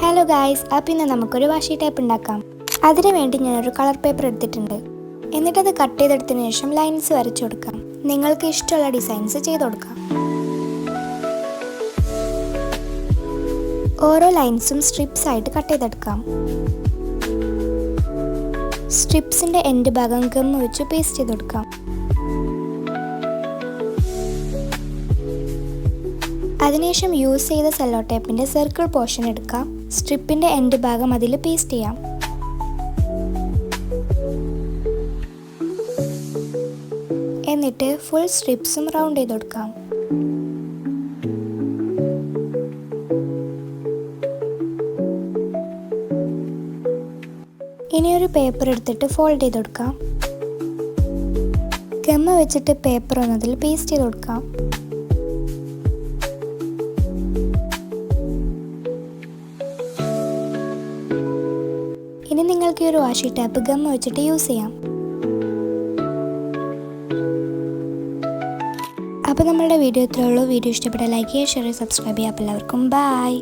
Hello guys, അപ്പോൾ ഇന്ന് നമുക്കൊരു വാഷി ടൈപ്പ് ഉണ്ടാക്കാം. അതിനു വേണ്ടി ഞാനൊരു കളർ പേപ്പർ എടുത്തിട്ടുണ്ട്. എന്നിട്ടത് കട്ട് ചെയ്തെടുത്തതിന് ശേഷം ലൈൻസ് വരച്ചു കൊടുക്കാം. നിങ്ങൾക്ക് ഇഷ്ടമുള്ള ഡിസൈൻസ് ചെയ്ത് കൊടുക്കാം. ഓരോ ലൈൻസും സ്ട്രിപ്സ് ആയിട്ട് കട്ട് ചെയ്തെടുക്കാം. സ്ട്രിപ്സിൻ്റെ എൻഡ് ഭാഗം ഗം വെച്ച് പേസ്റ്റ് ചെയ്ത് കൊടുക്കാം. അതിനുശേഷം യൂസ് ചെയ്ത സെല്ലോ ടേപ്പിൻ്റെ സർക്കിൾ പോർഷൻ എടുക്കാം. സ്ട്രിപ്പിൻ്റെ എൻഡ് ഭാഗം അതിൽ പേസ്റ്റ് ചെയ്യാം. എന്നിട്ട് ഫുൾ സ്ട്രിപ്സും റൗണ്ട് ചെയ്ത് കൊടുക്കാം. ഇനി ഒരു പേപ്പർ എടുത്തിട്ട് ഫോൾഡ് ചെയ്ത് കൊടുക്കാം. ഗമ്മ വെച്ചിട്ട് പേപ്പർ ഒന്നതിൽ പേസ്റ്റ് ചെയ്ത് കൊടുക്കാം. ഇനി നിങ്ങൾക്ക് ഈ ഒരു വാഷി ടാപ്പ് ഗം വെച്ചിട്ട് യൂസ് ചെയ്യാം. അപ്പോൾ നമ്മളുടെ വീഡിയോ ഇത്രയേ ഉള്ളൂ. വീഡിയോ ഇഷ്ടപ്പെട്ടാൽ ലൈക്ക് ചെയ്യുക, ഷെയർ ചെയ്യുക, സബ്സ്ക്രൈബ് ചെയ്യുക. അപ്പോൾ എല്ലാവർക്കും ബൈ.